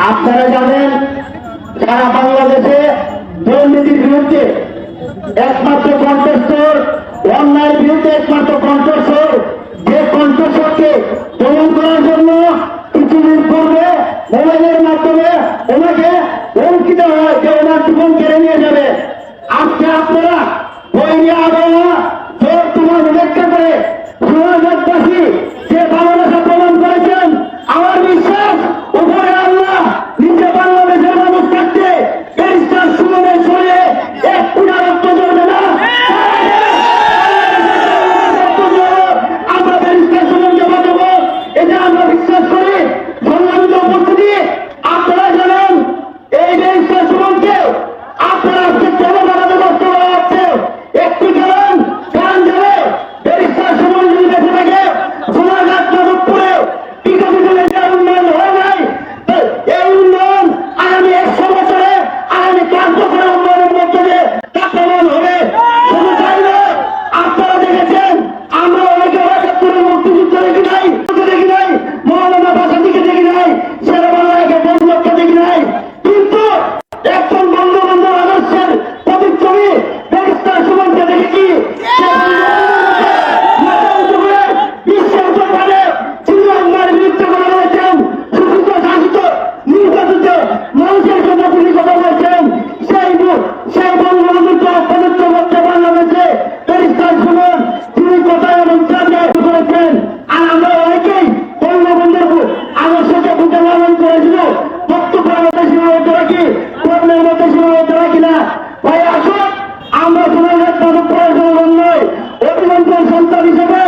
আপনারা জানেন সারা বাংলাদেশে দুর্নীতির বিরুদ্ধে একমাত্র কণ্ঠস্বর, অন্যায়ের বিরুদ্ধে একমাত্র কণ্ঠস্বর, যে কণ্ঠস্বরকে দমন করার জন্য কিছুদিন পূর্বে মোবাইলের মাধ্যমে ওনাকে হুমকি দেওয়া হয় যে ওনার জীবন কেড়ে নিয়ে যাবে। আজকে আপনারা বৈরী আবহাওয়া জোর তোমার উপেক্ষা করে সুরাজবাসী যে ভালোবাসা প্রমাণ করেছেন, আমার বিশ্বাস উপরে আল্লাহ নিচে বাংলাদেশের মানুষ থাকছে ব্যারিস্টার সুমনের শরীরে এক পুরা রক্ত ঝরবে না। আমরা ব্যারিস্টার সুমনকে বাঁচাবো, এটা আমরা বিশ্বাস করি। সংগ্রামিত উপস্থিতি, আপনারা জানেন এই ব্যারিস্টার সুমনকে আপনারা আজকে কেন বাড়াতে কষ্ট করা হচ্ছে? একটি কারণ যাবে ব্যারিস্টার সুমন যদি বেঁচে থাকে সোনারঘাট মাধবপুরে টিকাবিজনের যে উন্নয়ন হয়ে যায়, এই উন্নয়ন আগামী 100 বছরে, আগামী 5 বছরের উন্নয়নের মধ্যে দিয়ে তা প্রমাণ হবে। শুধু তাই নয়, আপনারা দেখেছেন আমরা অনেকে ৭২ মুক্তিযুদ্ধ দেখি নাই, মৌলানা ভাষাটিকে দেখি নাই, শেরেবাংলাকে বন্ধুকে দেখি নাই, কিন্তু একজন বঙ্গবন্ধু আদর্শের প্রতিচ্ছবি ব্যারিস্টার সুমনকে দেখেছি। বিশ্বের দরবারে যিনি অন্যায়ের বিরুদ্ধে কথা বলেছেন, শোষিত শাসিত নির্যাতিত মানুষের জন্য তিনি কথা বলেছেন, সেই বঙ্গবন্ধুকে অপবিত্র করতে বাংলাদেশে ব্যারিস্টার সুমন তিনি কোথায় এবং চাঁদে করেছেন। আর আমরা অনেকেই বঙ্গবন্ধুর আদর্শকে বুঝে লালন করেছিল, বক্তব্যের মধ্যে সীমাবদ্ধ রাখি, কর্মের মধ্যে সীমাবদ্ধ রাখি না। ভাই আসুন, আমরা সোনারঘাট মাধবপুরের জনগণ নয়, অভিনন্দন সন্তান হিসেবে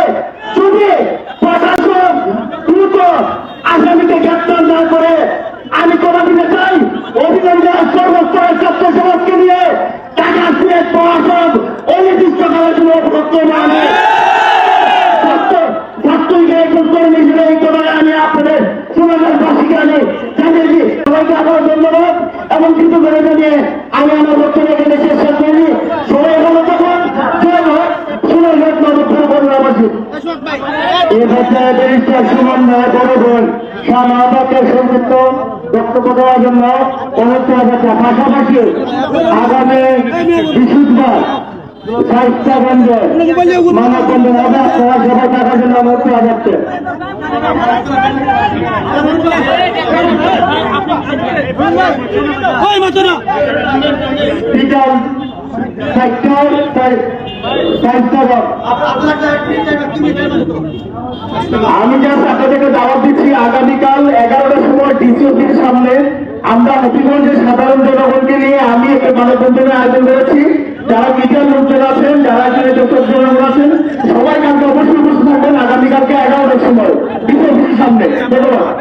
যদি প্রশাসন দ্রুত আসামিকে গ্রেপ্তার না করে, আমি কথা দিতে চাই অভিনন্দন সর্বস্তরের ছাত্র সমাজকে নিয়ে টাকা সিলেট প্রশাসন অনির্দিষ্টকালের জন্য বক্তব্য আনে। ছাত্রীকে একজন কর্মী হিসেবে এই কথায় আমি আপনাদের সোনারঘাটবাসীকে আনি জানিয়ে দিই। সবাইকে আবার ধন্যবাদ এবং কিছু করে জানিয়ে আমি আমার বক্তব্য এখানে শেষ করি। সবাই ভালো থাকুন। জয় হোক সোনারঘাট মাধবপুর বন্যাবাসী। এ পর্যায়ে ব্যারিস্টার সুমন রায় বড় শাহবাগের সংযুক্ত বক্তব্য দেওয়ার জন্য অনুরোধ করা যাচ্ছে। পাশাপাশি আগামী বৃহস্পতিবার সাহিত্যগঞ্জে মানববন্ধন হবে, আপনারা সবাই দেখার জন্য অনুরোধ করা যাচ্ছে। আমি যা আপনাদেরকে দাওয়াত দিচ্ছি, আগামীকাল 11টার সময় ডিসি অফিসের সামনে আমরা নবীগঞ্জের সাধারণ জনগণকে নিয়ে আমি একটা মানববন্ধনের আয়োজন করেছি। যারা মিডিয়ার লোকজন আছেন, যারা এখানে দর্শক জনগণ আছেন, সবাই কালকে অবশ্যই উপস্থিত থাকবেন আগামীকালকে 11টার সময় ডিসি অফিসের সামনে। ধন্যবাদ।